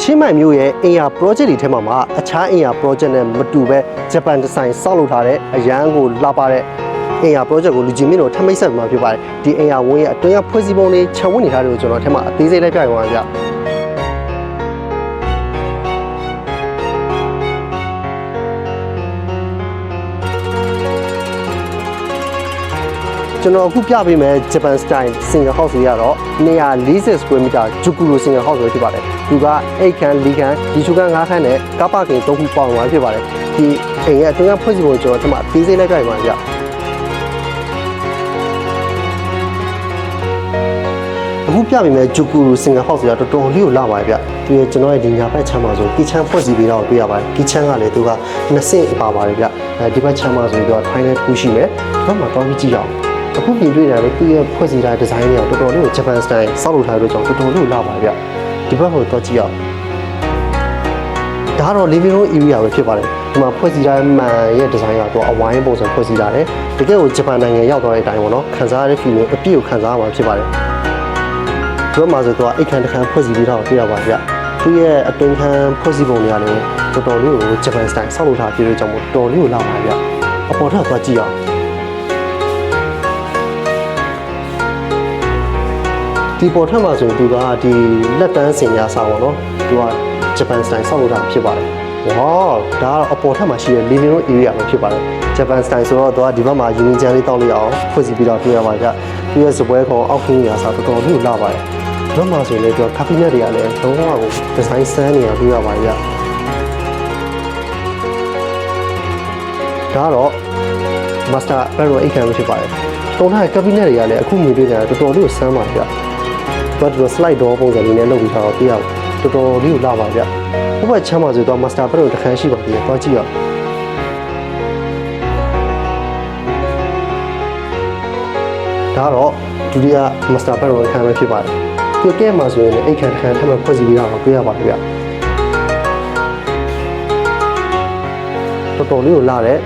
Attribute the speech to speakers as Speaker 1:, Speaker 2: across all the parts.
Speaker 1: ချင်းမိုင်မျိုးရဲ့အင်ယာ project တွေထဲမှာအခြားအင်ယာ project နဲ့မတူပဲဂျပန်ဒီဇိုင်းဆောက်လုပ်ထားတဲ့အရန်ကိုလာပါတဲ့အင်ယာ project ကိုလူကြီးမင်းတို့ထမိတ်ဆက်မှာဖြစ်ပါတယ်ဒီအင်ယာဝင်းရဲ့အတွင်းကဖွဲ့စည်းပုံတွေခြံဝန်းနေထားတွေကိုကျွန်တော်ထဲမှာအသေးစိတ်လိုက်ပြရအောင်ဗျကျွန်တော်အခုပြပေးမယ် Japan style single house တွေကတော့240 square meter ဂျူကူလို single house ပဲဖြစ်ပါတယ်သူက8ခန်း4ခန်းဒီချူခန်း5ခန်းနဲ့ကားပါကင်3ခုပေါင်းသွားဖြစ်ပါတယ်ဒီအိမ်ရဲ့အတွင်းကဖွဲ့စည်းပုံကျွန်တော်ဒီမှာအသေးစိတ်လိုက်ပြရအောင်ဗျအခုပြပေးမယ်ဂျူကူလို single house တွေကတော်တော်လေးကိုလာပါဗျသူရဲ့ကျွန်တော်ရဲ့ဒီညာဘက်ချမ်းမှာဆိုကီချမ်းဖွဲ့စည်းပေးတော့တွေ့ရပါတယ်ကီချမ်းကလည်းသူက2ဆင့်ပါပါတယ်ဗျဒီဘက်ချမ်းမှာဆိုတော့ final တစ်ခုရှိမယ်ဒီဘက်မှာတောင်းပြီးကြည့်အောင်အခုပြင်တွေ့ရတယ်သူရဲ့ဖွဲ့စည်းထားတဲ့ဒီဇိုင်းတွေကတော်တော်လေးကို Japan style ဆောက်လုပ်ထားတဲ့ကြောင့်တော်တော်လေးကိုလာပါဗျဒီဘက်ကိုတော့ကြည့်အောင်ဒါကတော့ living room area ပဲဖြစ်ပါတယ်ဒီမှာဖွဲ့စည်းထားတဲ့မှန်ရဲ့ဒီဇိုင်းကတော့အဝိုင်းပုံစံဖွဲ့စည်းထားတယ်တကယ်ကိုဂျပန်နိုင်ငံရောက်သွားတဲ့အတိုင်းပေါ့နော်ခံစားရတဲ့ feeling အပြည့်ကိုခံစားရမှာဖြစ်ပါတယ်ဒီဘက်မှာဆိုတော့အိတ်ခမ်းတစ်ခမ်းဖွဲ့စည်းပြီးတော့ပြရပါဗျသူရဲ့အတွင်းခမ်းဖွဲ့စည်းပုံတွေကလည်းတော်တော်လေးကို Japan style ဆောက်လုပ်ထားတဲ့ကြောင့်တော်တော်လေးကိုလာပါဗျအပေါ်ထပ်သွားကြည့်အောင်ဒီပေါ်ထက်မှာဆိုသူကဒီလက်တန်းစင်ညာစာပေါ့နော်သူကဂျပန်စတိုင်ဆောက်လုပ်တာဖြစ်ပါတယ်ဝေါဒါကတော့အပေါ်ထက်မှာရှိတဲ့ living room area ပဲဖြစ်ပါတယ်ဂျပန်စတိုင်ဆိုတော့သူကဒီဘက်မှာယူနီချန်လေးတောက်လိုက်အောင်ဖွင့်စီပြီးတော့တွေ့ရပါကြသူရဲ့စပွဲခေါ်အောက်ခင်းညာစာတော်တော်လေးလာပါတယ်ဒီဘက်မှာဆိုရင်လည်းသူကကာဖီနက်တွေကလည်းလုံးဝကိုဒီဇိုင်းဆန်းနေတာတွေ့ရပါကြဒါကတော့ master bedroom အိတ်ခံပဲဖြစ်ပါတယ်တုံးထားတဲ့ကာဖီနက်တွေကလည်းအခုမြင်တွေ့နေတာတော်တော်လေးကိုဆန်းပါကြတော့ဒီ slide door ပုံစံလေးနဲ့လုပ်ပြီးတော့ပြရအောင်တော်တော်လေးကိုလာပါဗျ။ဘုဘချမ်းပါဆိုတော့ master bedroom တစ်ခန်းရှိပါသေးတယ်။သွားကြည့်ရအောင်။ဒါတော့ဒုတိယ master bedroom အခန်းပဲဖြစ်ပါတယ်။ဒီကဲမှာဆိုရင်အိတ်ခန်းတစ်ခန်းထပ်မံဖွဲ့စည်းပြီးတော့တွေ့ရပါတယ်ဗျ။တော်တော်လေးကိုလာတဲ့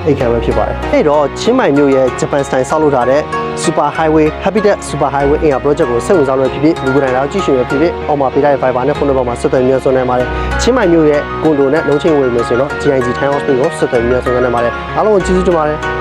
Speaker 1: အိတ်ခမ်းပဲဖြစ်ပါတယ်အဲ့တော့ချင်းမိုင်မြို့ရဲ့ဂျပန်စတိုင်ဆောက်လုပ်ထားတဲ့ Super Highway Habitat Super Highway အင်ယာ project ကိုစိတ်ဝင်စားလို့ဖြစ်ဖြစ်လူကိုယ်တိုင်တော့ကြည့်ရှင်ရဖြစ်ဖြစ်အောက်မှာပေးထားတဲ့ Viber နဲ့ဖုန်းနံပါတ်မှာဆက်သွယ်မြန်ဆွနေပါတယ်ချင်းမိုင်မြို့ရဲ့ကွန်ဒိုနဲ့လုံးချင်းဝေမယ်ဆိုရင်တော့ GIG Town House ကိုဆက်သွယ်မြန်ဆွနေပါတယ်အားလုံးကိုကျေးဇူးတင်ပါတယ်